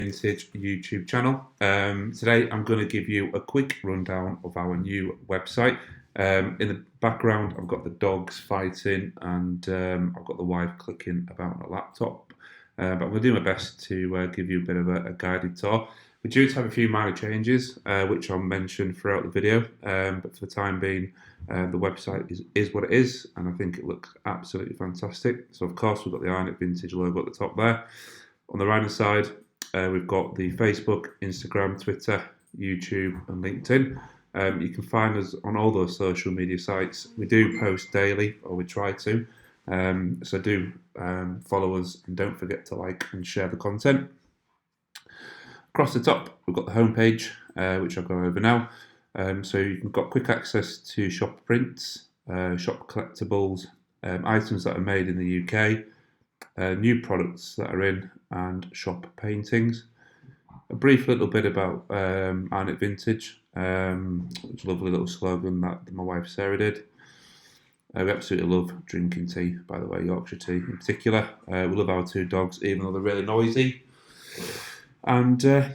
Vintage YouTube channel. Today I'm going to give you a quick rundown of our new website. In the background I've got the dogs fighting and I've got the wife clicking about on a laptop. But I'm going to do my best to give you a bit of a guided tour. We're due to have a few minor changes which I'll mention throughout the video, but for the time being the website is what it is, and I think it looks absolutely fantastic. So of course we've got the Arnett Vintage logo at the top there. On the right hand side we've got the Facebook, Instagram, Twitter, YouTube and LinkedIn. You can find us on all those social media sites. We do post daily, or we try to, so do follow us and don't forget to like and share the content. Across the top we've got the homepage, which I'll go over now. So you've got quick access to shop prints, shop collectibles, items that are made in the UK, new products that are in, and shop paintings. A brief little bit about Arnett Vintage, which is a lovely little slogan that my wife Sarah did. We absolutely love drinking tea, by the way, Yorkshire tea in particular. We love our two dogs, even though they're really noisy. And on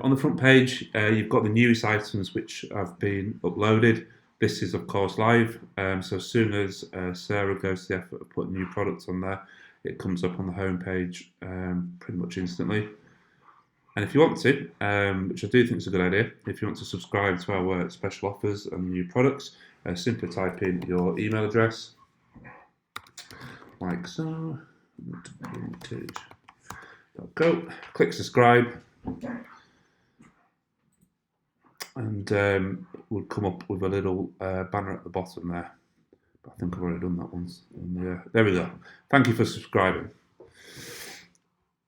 the front page, you've got the newest items which have been uploaded. This is, of course, live. So as soon as Sarah goes to the effort of putting new products on there, it comes up on the homepage pretty much instantly. And if you want to, which I do think is a good idea, if you want to subscribe to our special offers and new products, simply type in your email address, like so. Go, click subscribe, and we'll come up with a little banner at the bottom there. But I think I've already done that once. And, there we go. Thank you for subscribing.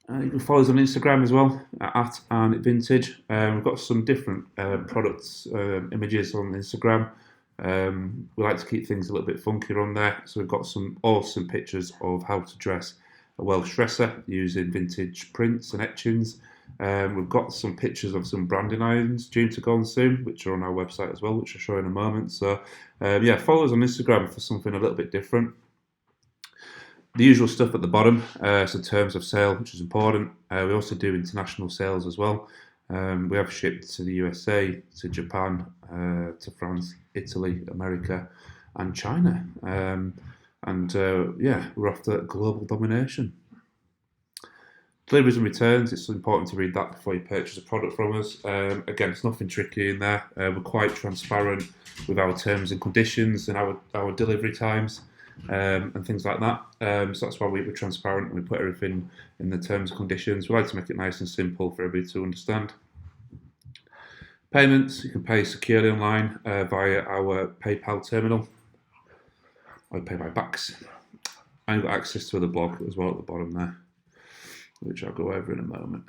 You can follow us on Instagram as well, at Arnett Vintage. We've got some different products, images on Instagram. We like to keep things a little bit funkier on there. So we've got some awesome pictures of how to dress a Welsh dresser using vintage prints and etchings. We've got some pictures of some branding irons due to go on soon, which are on our website as well, which I'll show in a moment. So follow us on Instagram for something a little bit different. The usual stuff at the bottom, so terms of sale, which is important. We also do international sales as well. We have shipped to the USA, to Japan, to France, Italy, America and China. We're after global domination. Deliveries and returns, it's important to read that before you purchase a product from us. Again, it's nothing tricky in there. We're quite transparent with our terms and conditions and our delivery times and things like that. So that's why we're transparent and we put everything in the terms and conditions. We like to make it nice and simple for everybody to understand. Payments, you can pay securely online via our PayPal terminal. I pay by backs. I've got access to the blog as well at the bottom there, which I'll go over in a moment.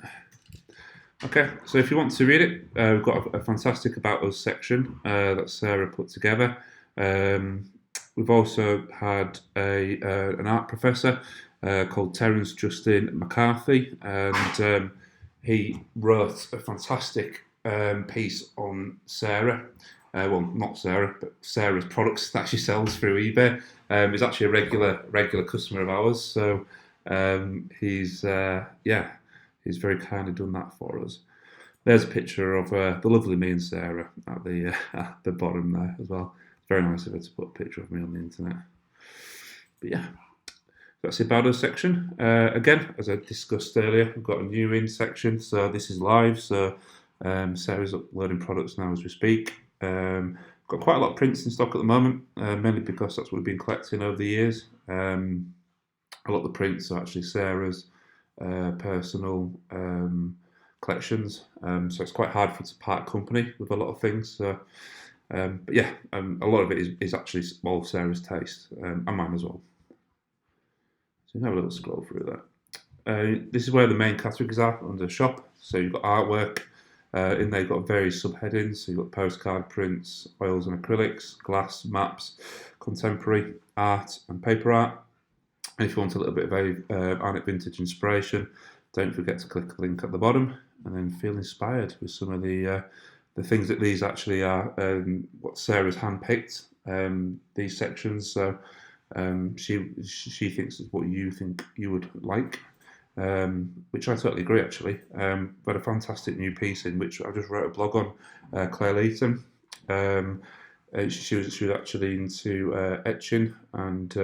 Okay, so if you want to read it, we've got a fantastic About Us section that Sarah put together. We've also had an art professor called Terence Justin McCarthy, and he wrote a fantastic piece on Sarah. Well, not Sarah, but Sarah's products that she sells through eBay. He's actually a regular customer of ours, so he's very kindly done that for us. There's a picture of the lovely me and Sarah at the bottom there as well. It's very nice of her to put a picture of me on the internet. But yeah, that's the About Us section. Again, as I discussed earlier, we've got a new in section, so this is live. So Sarah's uploading products now as we speak. Got quite a lot of prints in stock at the moment, mainly because that's what we've been collecting over the years. A lot of the prints are actually Sarah's personal collections, so it's quite hard for us to part company with a lot of things. So, a lot of it is actually all Sarah's taste, and mine as well. So you can have a little scroll through that. This is where the main categories are under shop. So you've got artwork. In there you've got various subheadings. So you've got postcard prints, oils and acrylics, glass, maps, contemporary art and paper art. And if you want a little bit of Arnett Vintage inspiration, don't forget to click the link at the bottom and then feel inspired with some of the things that these actually are, what Sarah's handpicked, these sections. So she thinks it's what you think you would like. which I totally agree actually. We had a fantastic new piece in which I just wrote a blog on, Claire Leeton. She was actually into etching and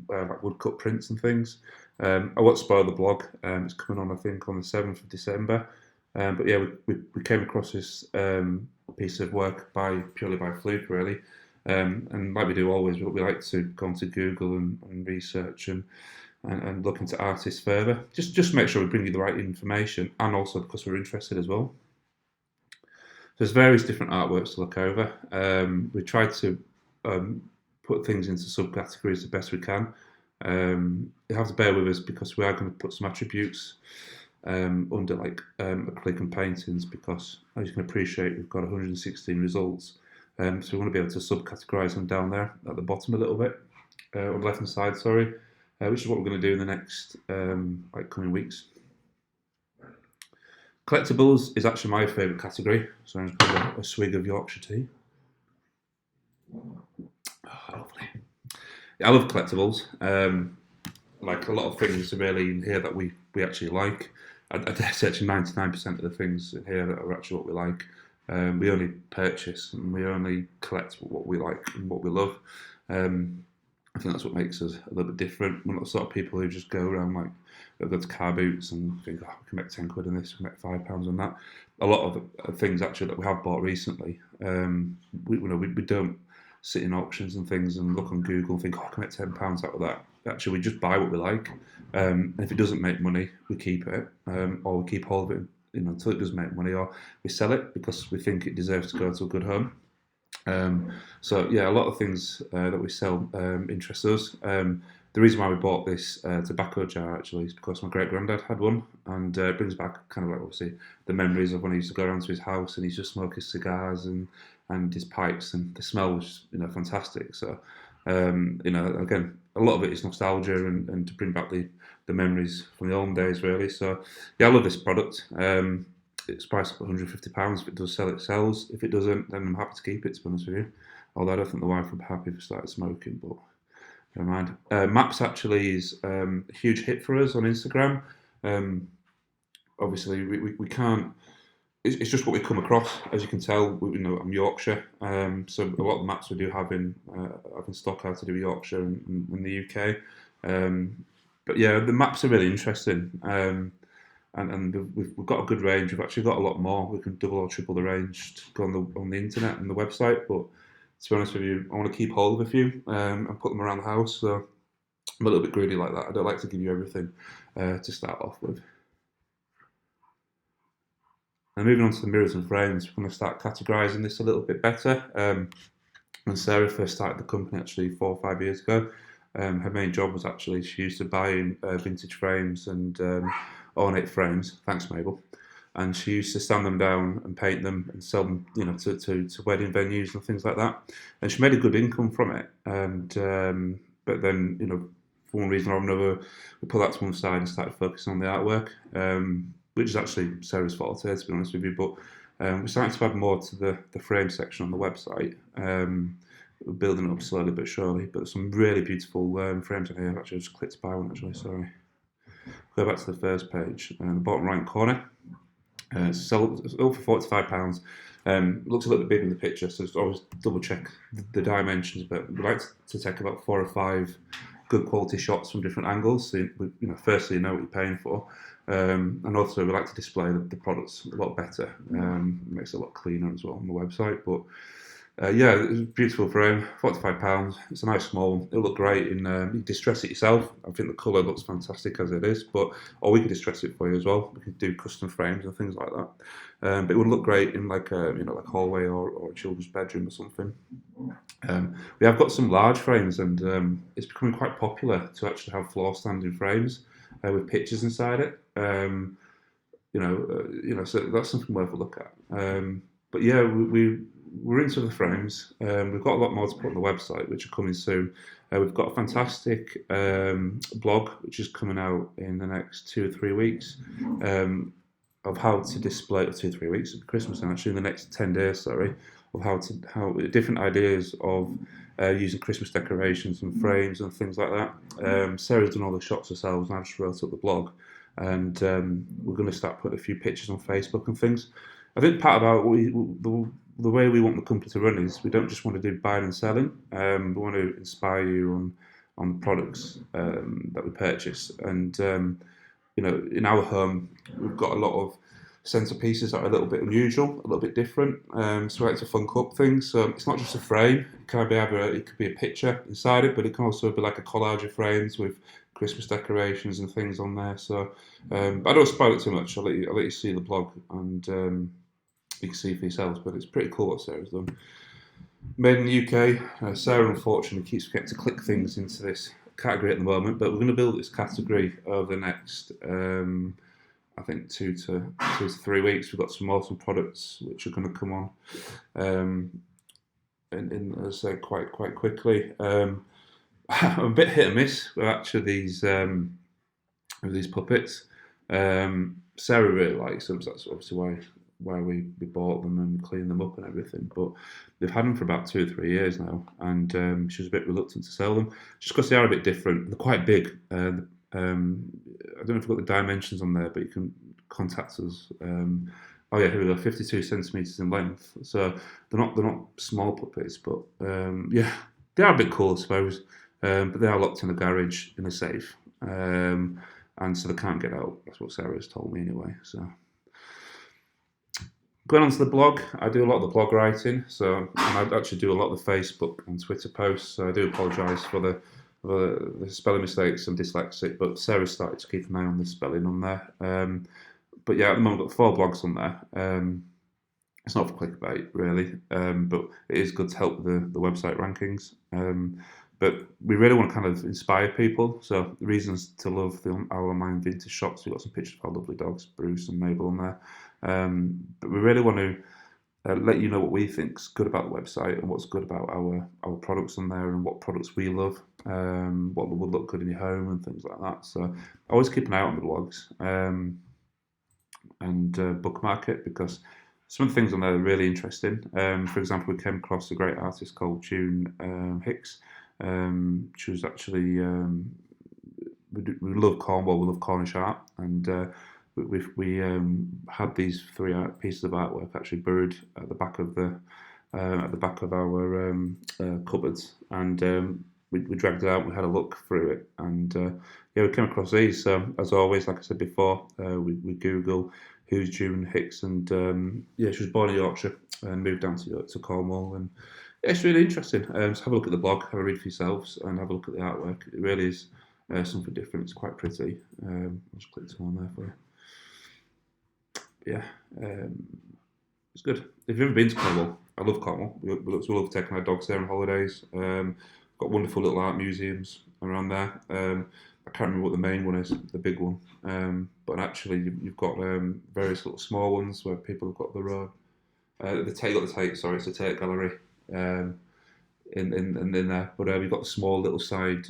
like woodcut prints and things. I won't spoil the blog. It's coming on, I think, on the 7th of December. But yeah, we came across this piece of work purely by fluke, really. And like we do always, we like to go onto Google and research and look into artists further. Just make sure we bring you the right information, and also because we're interested as well. There's various different artworks to look over. We try to put things into subcategories the best we can. You have to bear with us because we are going to put some attributes under like acrylic and paintings, because as you can appreciate, we've got 116 results. So we want to be able to subcategorize them down there at the bottom a little bit, on the left hand side, sorry, which is what we're going to do in the next like coming weeks. Collectibles is actually my favourite category, so I'm just going to have a swig of Yorkshire tea. Oh, lovely. Yeah, I love collectibles. Like a lot of things are really in here that we actually like. I dare say actually 99% of the things in here that are actually what we like. We only purchase and we only collect what we like and what we love. I think that's what makes us a little bit different. We're not the sort of people who just go around like, go to car boots and think, oh, we can make 10 quid on this, we can make £5 on that. A lot of the things actually that we have bought recently, we don't sit in auctions and things and look on Google and think, oh, I can make £10 out of that. Actually, we just buy what we like. And if it doesn't make money, we keep it, or we keep hold of it, until it does make money, or we sell it because we think it deserves to go to a good home. So yeah, a lot of things that we sell interest us. The reason why we bought this tobacco jar actually is because my great granddad had one, and it brings back kind of like obviously the memories of when he used to go around to his house and he's just smoke his cigars and his pipes, and the smell was fantastic. So again, a lot of it is nostalgia and to bring back the memories from the old days, really. So yeah, I love this product. It's priced at £150. If it does sell, it sells. If it doesn't, then I'm happy to keep it, to be honest with you. Although I don't think the wife would be happy if I started smoking, but never mind. Maps actually is a huge hit for us on Instagram. Obviously, we can't. It's just what we come across. As you can tell, I'm Yorkshire, so a lot of the maps we do have in stock are to do with Yorkshire and the UK. But yeah, the maps are really interesting. And we've got a good range. We've actually got a lot more. We can double or triple the range to go on the internet and the website. But to be honest with you, I want to keep hold of a few and put them around the house. So I'm a little bit greedy like that. I don't like to give you everything to start off with. Now moving on to the mirrors and frames, we're going to start categorising this a little bit better. When Sarah first started the company actually 4 or 5 years ago, her main job was actually she used to buy in vintage frames and ornate frames. Thanks, Mabel. And she used to stand them down and paint them and sell them, to wedding venues and things like that. And she made a good income from it. And but then, for one reason or another, we put that to one side and started focusing on the artwork, which is actually Sarah's fault here, to be honest with you. But we're starting to add more to the frame section on the website. We're building it up slowly but surely. But some really beautiful frames in here. Actually, I just clicked to buy one. Actually, sorry. Go back to the first page, the bottom right corner. It's all for £45. Looks a little bit big in the picture, so just always double check the dimensions. But we like to take about 4 or 5 good quality shots from different angles. So firstly, you know what you're paying for, and also we like to display the products a lot better. It makes it a lot cleaner as well on the website. But yeah, it's a beautiful frame, £45. It's a nice small one. It'll look great in. You can distress it yourself. I think the colour looks fantastic as it is, or we could distress it for you as well. We could do custom frames and things like that. But it would look great in like a like hallway or a children's bedroom or something. We have got some large frames, and it's becoming quite popular to actually have floor standing frames with pictures inside it. So that's something worth a look at. But yeah, we're into the frames. We've got a lot more to put on the website, which are coming soon. We've got a fantastic blog, which is coming out in the next 2 or 3 weeks, of how to display 2 or 3 weeks of Christmas, and actually in the next 10 days, sorry, of how different ideas of using Christmas decorations and frames and things like that. Sarah's done all the shots herself, and I just wrote up the blog. and we're going to start putting a few pictures on Facebook and things. I think part of the way we want the company to run is we don't just want to do buying and selling. We want to inspire you on the products that we purchase. And in our home, we've got a lot of centerpieces that are a little bit unusual, a little bit different. So we like to funk up things. So it's not just a frame. It could be a picture inside it, but it can also be like a collage of frames with Christmas decorations and things on there. So but I don't spoil it too much. I'll let you see the blog, and you can see for yourselves. But it's pretty cool what Sarah's done. Made in the UK. Sarah unfortunately keeps forgetting to click things into this category at the moment, but we're going to build this category over the next I think 2 to 3 weeks. We've got some awesome products which are going to come on in as I say, quite quickly. I'm a bit hit and miss with actually these puppets. Sarah really likes them, so that's obviously why we bought them and cleaned them up and everything. But they've had them for about 2 or 3 years now, and she was a bit reluctant to sell them just because they are a bit different. They're quite big. I don't know if we've got the dimensions on there, but you can contact us. Oh yeah, here we go. 52 centimeters in length. So they're not small puppets, but yeah, they are a bit cool, I suppose. But they are locked in a garage in a safe, and so they can't get out. That's what Sarah's told me anyway. So going on to the blog, I do a lot of the blog writing. So I actually do a lot of the Facebook and Twitter posts. So I do apologise for the spelling mistakes. I'm dyslexic, but Sarah started to keep an eye on the spelling on there. But yeah, at the moment I've got 4 blogs on there. It's not for clickbait really, but it is good to help the website rankings. But we really want to kind of inspire people. So the reasons to love our online vintage shops. We've got some pictures of our lovely dogs, Bruce and Mabel, on there. But we really want to let you know what we think's good about the website and what's good about our products on there and what products we love, what would look good in your home and things like that. So always keep an eye out on the blogs and bookmark it, because some of the things on there are really interesting. For example, we came across a great artist called June Hicks. She was actually we love Cornwall, we love Cornish art, and we had these 3 pieces of artwork actually buried at the back of our cupboards, and we dragged it out. We had a look through it, and yeah, we came across these. So as always, like I said before, we Google who's June Hicks, and yeah, she was born in Yorkshire and moved down to Cornwall, and yeah, it's really interesting. So have a look at the blog, have a read for yourselves, and have a look at the artwork. It really is something different. It's quite pretty. I'll just click some on there for you. Yeah, it's good. If you've ever been to Cornwall, I love Cornwall. We love taking our dogs there on holidays. Got wonderful little art museums around there. I can't remember what the main one is, the big one. But actually, you've got various little small ones where people have got their own. It's a Tate gallery in there. But we've got small little side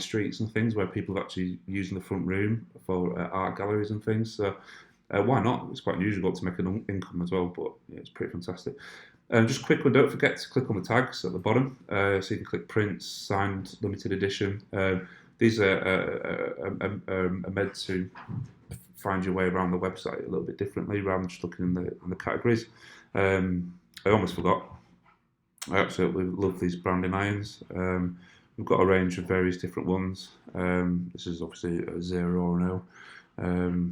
streets and things where people are actually using the front room for art galleries and things. So why not? It's quite unusual to make an income as well, but yeah, it's pretty fantastic. Just a quick one, don't forget to click on the tags at the bottom, so you can click prints, signed, limited edition. These are meant to find your way around the website a little bit differently rather than just looking in the categories. I almost forgot. I absolutely love these branding irons. We've got a range of various different ones. This is obviously a 0 or an 0.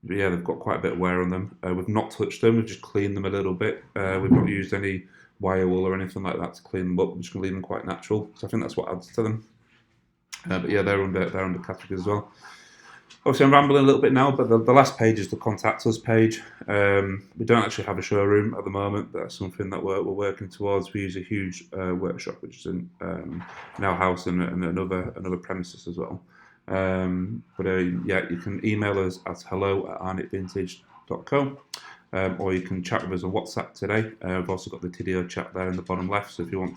But yeah, they've got quite a bit of wear on them. We've not touched them, we've just cleaned them a little bit. We've not used any wire wool or anything like that to clean them up. We're just going to leave them quite natural. So I think that's what adds to them. But yeah, they're under categories as well. Obviously, I'm rambling a little bit now, but the last page is the contact us page. We don't actually have a showroom at the moment. That's something that we're working towards. We use a huge workshop, which is in our house and another premises as well. But yeah, you can email us at hello@arnettvintage.co, or you can chat with us on WhatsApp today. We've also got the video chat there in the bottom left, so if you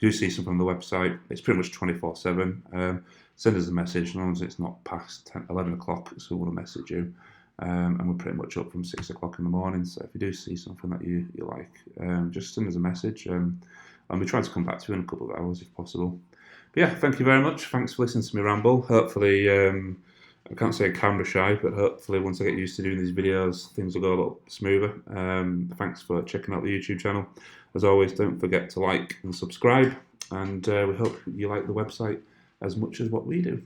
do see something on the website, it's pretty much 24/7. Send us a message, as long as it's not past 11 o'clock, so we'll message you. And we're pretty much up from 6 o'clock in the morning, so if you do see something that you like, just send us a message, and we try to come back to you in a couple of hours if possible. But yeah, thank you very much. Thanks for listening to me ramble. Hopefully I can't say camera shy, but hopefully once I get used to doing these videos, things will go a little smoother. Thanks for checking out the YouTube channel. As always, don't forget to like and subscribe, and we hope you like the website as much as what we do.